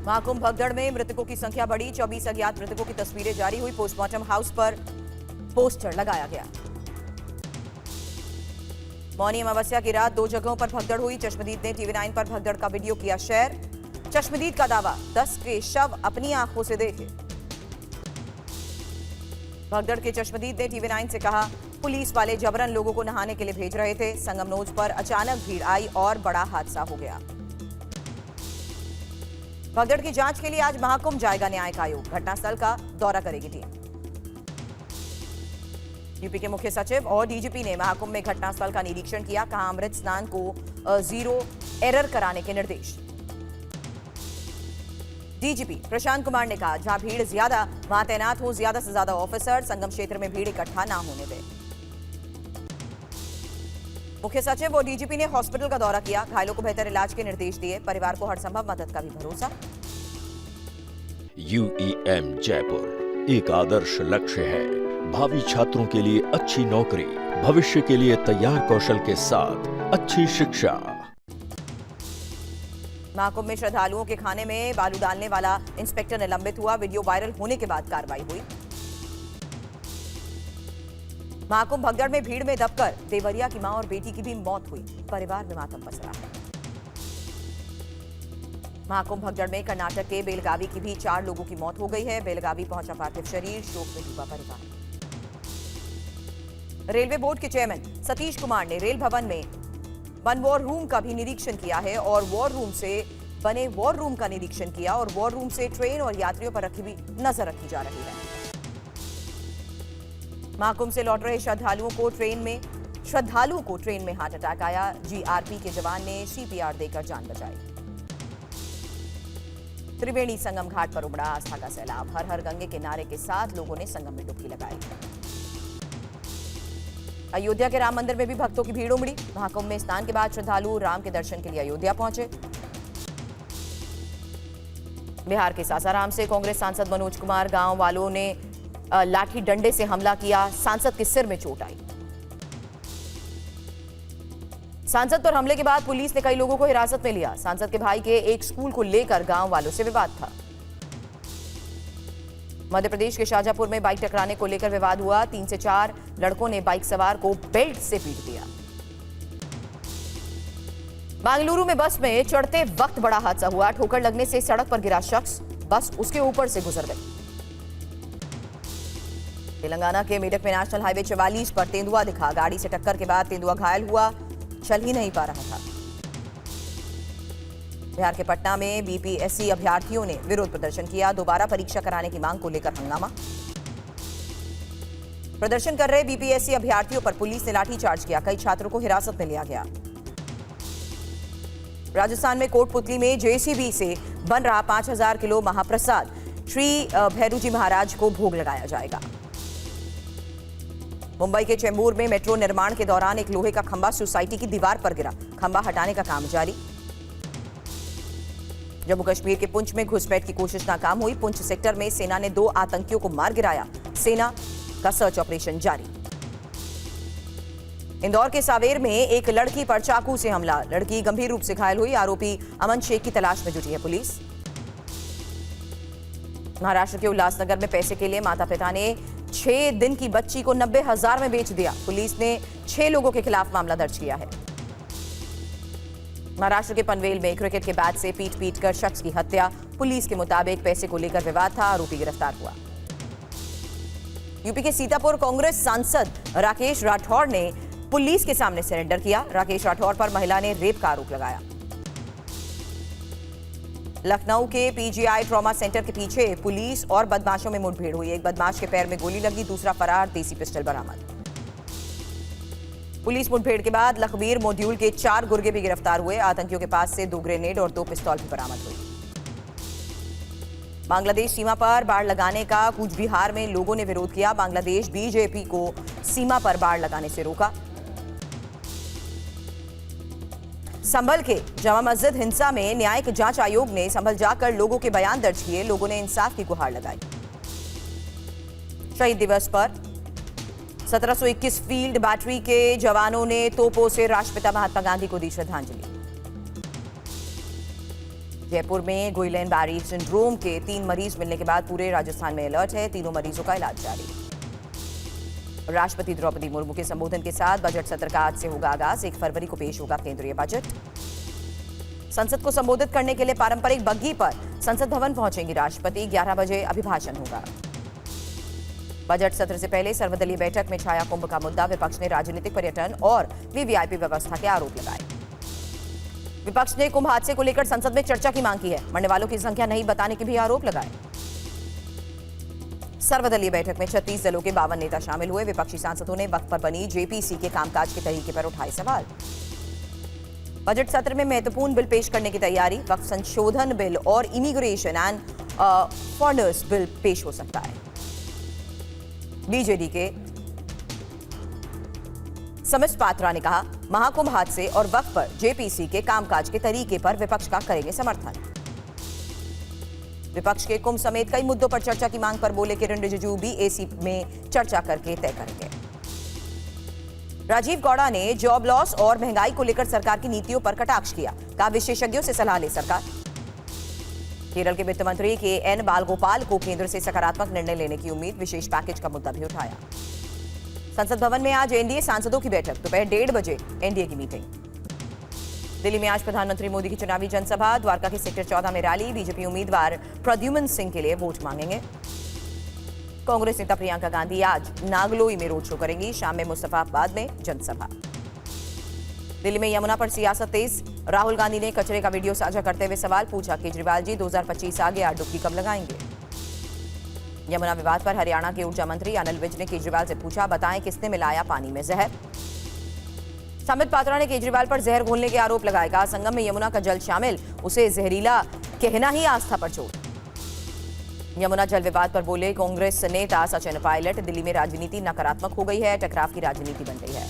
महाकुंभ भगदड़ में मृतकों की संख्या बढ़ी, 24 अज्ञात मृतकों की तस्वीरें जारी हुई। पोस्टमार्टम हाउस पर पोस्टर लगाया गया। मौनी अमावस्या की रात 2 जगहों पर भगदड़ हुई। चश्मदीद ने टीवी9 पर भगदड़ का वीडियो किया शेयर। चश्मदीद का दावा, 10 के शव अपनी आंखों से देखे। भगदड़ के चश्मदीद ने टीवी9 से कहा, पुलिस वाले जबरन लोगों को नहाने के लिए भेज रहे थे। संगमनोज पर अचानक भीड़ आई और बड़ा हादसा हो गया। भगदड़ की जांच के लिए आज महाकुंभ जाएगा न्यायिक आयोग। घटनास्थल का दौरा करेगी टीम। यूपी के मुख्य सचिव और डीजीपी ने महाकुंभ में घटनास्थल का निरीक्षण किया। कहा, अमृत स्नान को जीरो एरर कराने के निर्देश। डीजीपी प्रशांत कुमार ने कहा, जहां भीड़ ज्यादा वहां तैनात हो ज्यादा से ज्यादा ऑफिसर। संगम क्षेत्र में भीड़ इकट्ठा ना होने दें। मुख्य सचिव और डीजीपी ने हॉस्पिटल का दौरा किया। घायलों को बेहतर इलाज के निर्देश दिए। परिवार को हर संभव मदद का भी भरोसा। UEM जयपुर एक आदर्श लक्ष्य है। भावी छात्रों के लिए अच्छी नौकरी, भविष्य के लिए तैयार कौशल के साथ अच्छी शिक्षा। महाकुंभ में श्रद्धालुओं के खाने में बालू डालने वाला इंस्पेक्टर निलंबित हुआ। वीडियो वायरल होने के बाद कार्रवाई हुई। महाकुंभ भगदड़ में भीड़ में दबकर देवरिया की मां और बेटी की भी मौत हुई। परिवार में मातम पसरा है। महाकुंभ भगदड़ में कर्नाटक के बेलगावी की भी 4 लोगों की मौत हो गई है। बेलगावी पहुंचा पार्थिव शरीर, शोक में डूबा परिवार। रेलवे बोर्ड के चेयरमैन सतीश कुमार ने रेल भवन में वन वॉर रूम का भी निरीक्षण किया है और वॉर रूम से बने वॉर रूम का निरीक्षण किया और वॉर रूम से ट्रेन और यात्रियों पर रखी हुई नजर रखी जा रही है। महाकुंभ से लौट रहे श्रद्धालुओं को ट्रेन में हार्ट अटैक आया। जीआरपी के जवान ने CPR देकर जान बचाई। त्रिवेणी संगम घाट पर उमड़ा आस्था का सैलाब। हर हर गंगे के नारे के साथ लोगों ने संगम में डुबकी लगाई। अयोध्या के राम मंदिर में भी भक्तों की भीड़ उमड़ी। महाकुंभ में स्नान के बाद श्रद्धालु राम के दर्शन के लिए अयोध्या पहुंचे। बिहार के सासाराम से कांग्रेस सांसद मनोज कुमार, गांव वालों ने लाठी डंडे से हमला किया। सांसद के सिर में चोट आई। सांसद पर हमले के बाद पुलिस ने कई लोगों को हिरासत में लिया। सांसद के भाई के एक स्कूल को लेकर गांव वालों से विवाद था। मध्य प्रदेश के शाजापुर में बाइक टकराने को लेकर विवाद हुआ। 3 से 4 लड़कों ने बाइक सवार को बेल्ट से पीट दिया। बेंगलुरु में बस में चढ़ते वक्त बड़ा हादसा हुआ। ठोकर लगने से सड़क पर गिरा शख्स, बस उसके ऊपर से गुजर गई। तेलंगाना के मेडक में नेशनल हाईवे 44 पर तेंदुआ दिखा। गाड़ी से टक्कर के बाद तेंदुआ घायल हुआ, चल ही नहीं पा रहा था। बिहार के पटना में BPSC अभ्यर्थियों ने विरोध प्रदर्शन किया। दोबारा परीक्षा कराने की मांग को लेकर हंगामा। प्रदर्शन कर रहे BPSC अभ्यर्थियों पर पुलिस ने लाठीचार्ज किया। कई छात्रों को हिरासत में लिया गया। राजस्थान में कोटपुतली में JCB से बन रहा 5000 किलो महाप्रसाद श्री भैरूजी महाराज को भोग लगाया जाएगा। मुंबई के चेंबूर में मेट्रो निर्माण के दौरान एक लोहे का खंभा सोसाइटी की दीवार पर गिरा। खंभा हटाने का काम जारी। जम्मू कश्मीर के पुंछ में घुसपैठ की कोशिश नाकाम हुई। पुंछ सेक्टर में सेना ने 2 आतंकियों को मार गिराया। सेना का सर्च ऑपरेशन जारी। इंदौर के सावेर में एक लड़की पर चाकू से हमला। लड़की गंभीर रूप से घायल हुई। आरोपी अमन शेख की तलाश में जुटी है पुलिस। महाराष्ट्र के उल्लासनगर में पैसे के लिए माता पिता ने 6 दिन की बच्ची को 90,000 में बेच दिया। पुलिस ने 6 लोगों के खिलाफ मामला दर्ज किया है। महाराष्ट्र के पनवेल में क्रिकेट के बैट से पीट कर शख्स की हत्या। पुलिस के मुताबिक पैसे को लेकर विवाद था। आरोपी गिरफ्तार हुआ। यूपी के सीतापुर कांग्रेस सांसद राकेश राठौर ने पुलिस के सामने सरेंडर किया। राकेश राठौर पर महिला ने रेप का आरोप लगाया। लखनऊ के PGI ट्रॉमा सेंटर के पीछे पुलिस और बदमाशों में मुठभेड़ हुई। एक बदमाश के पैर में गोली लगी, दूसरा फरार। देसी पिस्टल बरामद। पुलिस मुठभेड़ के बाद लखबीर मॉड्यूल के 4 गुर्गे भी गिरफ्तार हुए। आतंकियों के पास से 2 ग्रेनेड और 2 पिस्तौल भी बरामद हुई। बांग्लादेश सीमा पर बाड़ लगाने का कूच बिहार में लोगों ने विरोध किया। बांग्लादेश BJP को सीमा पर बाड़ लगाने से रोका। संभल के जामा मस्जिद हिंसा में न्यायिक जांच आयोग ने संभल जाकर लोगों के बयान दर्ज किए। लोगों ने इंसाफ की गुहार लगाई। शहीद दिवस पर 1721 फील्ड बैटरी के जवानों ने तोपों से राष्ट्रपिता महात्मा गांधी को दी श्रद्धांजलि। जयपुर में गुइलेन बैरी सिंड्रोम के 3 मरीज मिलने के बाद पूरे राजस्थान में अलर्ट है। तीनों मरीजों का इलाज जारी। राष्ट्रपति द्रौपदी मुर्मू के संबोधन के साथ बजट सत्र का आज से होगा आगाज। 1 फरवरी को पेश होगा केंद्रीय बजट। संसद को संबोधित करने के लिए पारंपरिक बग्घी पर संसद भवन पहुंचेंगी राष्ट्रपति। 11 बजे अभिभाषण होगा। बजट सत्र से पहले सर्वदलीय बैठक में छाया कुंभ का मुद्दा। विपक्ष ने राजनीतिक पर्यटन और वीवीआईपी व्यवस्था के आरोप लगाए। विपक्ष ने कुंभ हादसे को लेकर संसद में चर्चा की मांग की है। मरने वालों की संख्या नहीं बताने के भी आरोप लगाए। सर्वदलीय बैठक में 36 दलों के 52 नेता शामिल हुए। विपक्षी सांसदों ने वक्त पर बनी जेपीसी के कामकाज के तरीके पर उठाए सवाल। बजट सत्र में महत्वपूर्ण बिल पेश करने की तैयारी। वक्त संशोधन बिल और इमिग्रेशन एंड फॉरेनर्स बिल पेश हो सकता है। बीजेडी के समित पात्रा ने कहा, महाकुंभ हादसे और वक्त पर जेपीसी के कामकाज के तरीके पर विपक्ष का करेंगे समर्थन। विपक्ष के कुंभ समेत कई मुद्दों पर चर्चा की मांग पर बोले किरण रिजिजू बीएसी में चर्चा करके तय करेंगे। राजीव गौड़ा ने जॉब लॉस और महंगाई को लेकर सरकार की नीतियों पर कटाक्ष किया। कहा, विशेषज्ञों से सलाह ले सरकार। केरल के वित्त मंत्री के एन बालगोपाल को केंद्र से सकारात्मक निर्णय लेने की उम्मीद। विशेष पैकेज का मुद्दा भी उठाया। संसद भवन में आज एनडीए सांसदों की बैठक। दोपहर 1:30 बजे एनडीए की मीटिंग। दिल्ली में आज प्रधानमंत्री मोदी की चुनावी जनसभा। द्वारका के सेक्टर 14 में रैली। बीजेपी उम्मीदवार प्रद्युमन सिंह के लिए वोट मांगेंगे। कांग्रेस नेता प्रियंका गांधी आज नागलोई में रोड शो करेंगी। शाम में मुस्तफाबाद में जनसभा। दिल्ली में यमुना पर सियासत तेज। राहुल गांधी ने कचरे का वीडियो साझा करते हुए सवाल पूछा, केजरीवाल जी 2025 आ गया, डुबकी कब लगाएंगे? यमुना विवाद पर हरियाणा के ऊर्जा मंत्री अनिल विज ने केजरीवाल से पूछा, बताएं किसने मिलाया पानी में जहर? समित पात्रा ने केजरीवाल पर जहर घोलने के आरोप लगाए। कहा, संगम में यमुना का जल शामिल, उसे जहरीला कहना ही आस्था पर चोट। यमुना जल विवाद पर बोले कांग्रेस नेता सचिन पायलट, दिल्ली में राजनीति नकारात्मक हो गई है, टकराव की राजनीति बन गई है।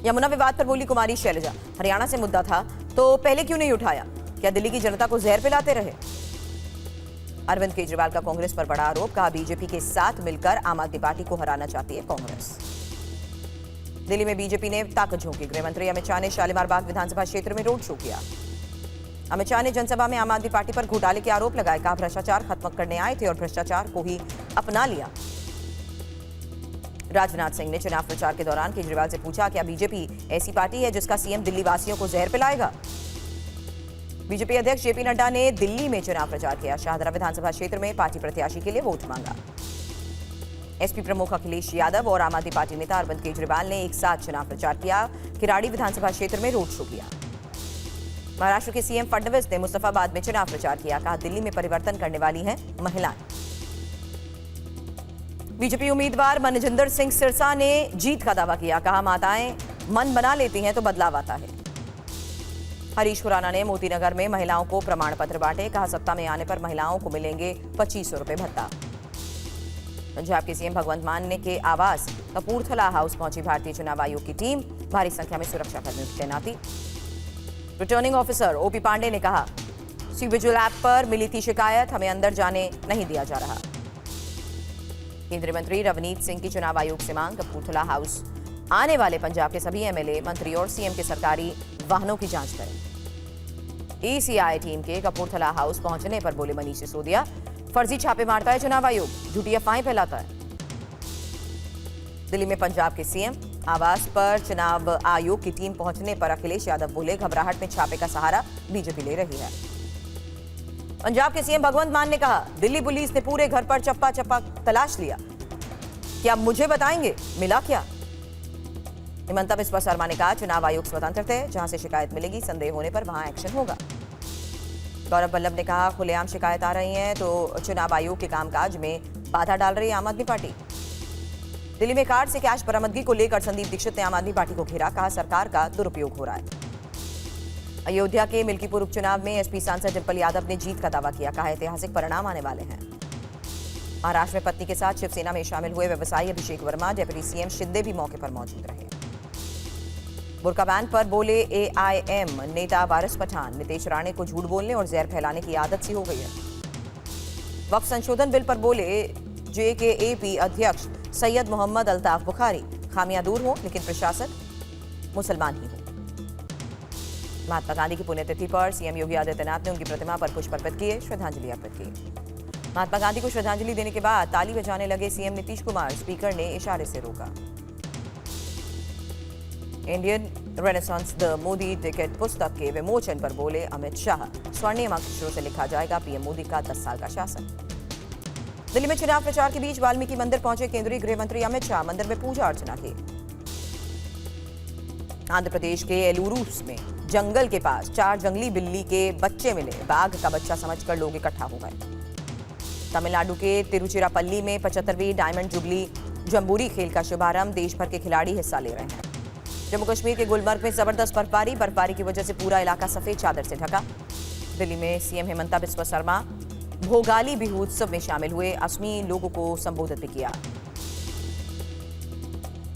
यमुना विवाद पर बोली कुमारी शैलजा, हरियाणा से मुद्दा था तो पहले क्यों नहीं उठाया? क्या दिल्ली की जनता को जहर पिलाते रहे? अरविंद केजरीवाल का कांग्रेस पर बड़ा आरोप। कहा, बीजेपी के साथ मिलकर आम आदमी पार्टी को हराना चाहती है कांग्रेस। दिल्ली में बीजेपी ने ताकत झोंकी। गृह मंत्री अमित शाह ने शालीमार बाग विधानसभा क्षेत्र में रोड शो किया। अमित शाह ने जनसभा में आम आदमी पार्टी पर घोटाले के आरोप लगाए। कहा, भ्रष्टाचार खत्म करने आए थे और भ्रष्टाचार को ही अपना लिया। राजनाथ सिंह ने चुनाव प्रचार के दौरान केजरीवाल से पूछा, क्या बीजेपी ऐसी पार्टी है जिसका सीएम दिल्ली वासियों को जहर पिलाएगा? बीजेपी अध्यक्ष जेपी नड्डा ने दिल्ली में चुनाव प्रचार किया। शाहदरा विधानसभा क्षेत्र में पार्टी प्रत्याशी के लिए वोट मांगा। एसपी प्रमुख अखिलेश यादव और आम आदमी पार्टी नेता अरविंद केजरीवाल ने एक साथ चुनाव प्रचार किया। किराड़ी विधानसभा क्षेत्र में रोड शो किया। महाराष्ट्र के सीएम फडणवीस ने मुस्तफाबाद में चुनाव प्रचार किया। कहा, दिल्ली में परिवर्तन करने वाली हैं महिलाएं। बीजेपी उम्मीदवार मनजिंदर सिंह सिरसा ने जीत का दावा किया। कहा, माताएं मन बना लेती हैं तो बदलाव आता है। हरीश खुराना ने मोतीनगर में महिलाओं को प्रमाण पत्र बांटे। कहा, सत्ता में आने पर महिलाओं को मिलेंगे 2500 रुपए भत्ता। पंजाब के सीएम भगवंत मान के आवास कपूरथला हाउस पहुंची भारतीय चुनाव आयोग की टीम। भारी संख्या में सुरक्षा कर्मियों की तैनाती। रिटर्निंग ऑफिसर ओपी पांडे ने कहा, सी विजिल ऐप पर मिली थी शिकायत, हमें अंदर जाने नहीं दिया जा रहा। केंद्रीय मंत्री रवनीत सिंह की चुनाव आयोग से मांग। कपूरथला हाउस आने वाले पंजाब के सभी एमएलए, मंत्री और सीएम के सरकारी वाहनों की जांच करें। ईसीआई टीम के कपूरथला हाउस पहुंचने पर बोले मनीष सिसोदिया, फर्जी छापे मारता है चुनाव आयोग, झूठी अफवाहें फैलाता है। दिल्ली में पंजाब के सीएम आवास पर चुनाव आयोग की टीम पहुंचने पर अखिलेश यादव बोले, घबराहट में छापे का सहारा बीजेपी ले रही है। पंजाब के सीएम भगवंत मान ने कहा, दिल्ली पुलिस ने पूरे घर पर चप्पा चप्पा तलाश लिया, क्या मुझे बताएंगे मिला क्या? हिमंता बिस्वा शर्मा ने कहा, चुनाव आयोग स्वतंत्र है, जहां से शिकायत मिलेगी, संदेह होने पर वहां एक्शन होगा। गौरव वल्लभ ने कहा, खुलेआम शिकायत आ रही है तो चुनाव आयोग के कामकाज में बाधा डाल रही है आम आदमी पार्टी। दिल्ली में कार्ड से कैश बरामदगी को लेकर संदीप दीक्षित ने आम आदमी पार्टी को घेरा। कहा, सरकार का दुरुपयोग हो रहा है। अयोध्या के मिल्कीपुर उपचुनाव में एसपी सांसद डिंपल यादव ने जीत का दावा किया। कहा, ऐतिहासिक परिणाम आने वाले हैं। महाराष्ट्र में पत्नी के साथ शिवसेना में शामिल हुए व्यवसायी अभिषेक वर्मा, डिप्टी सीएम शिंदे भी मौके पर मौजूद रहे। बुर्का बैन पर बोले एआईएम नेता वारिस पठान, नितेश राणे को झूठ बोलने और जहर फैलाने की आदत सी हो गई है। वक्फ संशोधन बिल पर बोले जेकेएपी अध्यक्ष सैयद मोहम्मद अल्ताफ बुखारी, खामियां दूर हो लेकिन प्रशासक मुसलमान ही हो। महात्मा गांधी की पुण्यतिथि पर सीएम योगी आदित्यनाथ ने उनकी प्रतिमा पर पुष्प अर्पित किए, श्रद्धांजलि अर्पित की। महात्मा गांधी को श्रद्धांजलि देने के बाद ताली बजाने लगे सीएम नीतीश कुमार। स्पीकर ने इशारे से रोका। Indian renaissance the Modi ticket पुस्तक के विमोचन पर बोले अमित शाह, स्वर्णिम अक्षरों से लिखा जाएगा पीएम मोदी का 10 साल का शासन। दिल्ली में चुनाव प्रचार के बीच वाल्मीकि मंदिर पहुंचे केंद्रीय गृह मंत्री अमित शाह। मंदिर में पूजा अर्चना की। आंध्र प्रदेश के एलुरू में जंगल के पास 4 जंगली बिल्ली के बच्चे मिले। बाघ का बच्चा समझकर लोग इकट्ठा हो गए। तमिलनाडु के तिरुचिरापल्ली में 75वीं डायमंड जुबली जंबूरी खेल का शुभारंभ। देश भर के खिलाड़ी हिस्सा ले रहे हैं। जम्मू कश्मीर के गुलमर्ग में जबरदस्त बर्फबारी की वजह से पूरा इलाका सफेद चादर से ढका। दिल्ली में सीएम हेमंता बिस्वा शर्मा भोगाली बिहू उत्सव में शामिल हुए। असमी लोगों को संबोधित भी किया।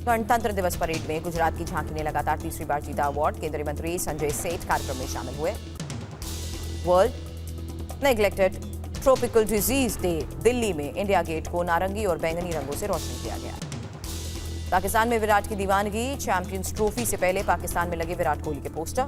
गणतंत्र दिवस परेड में गुजरात की झांकी ने लगातार तीसरी बार जीता अवार्ड। केंद्रीय मंत्री संजय सेठ कार्यक्रम में शामिल हुए। World neglected tropical disease day Delhi में इंडिया गेट को नारंगी और बैंगनी रंगों से रोशन किया गया। पाकिस्तान में विराट की दीवानगी। चैंपियंस ट्रॉफी से पहले पाकिस्तान में लगे विराट कोहली के पोस्टर।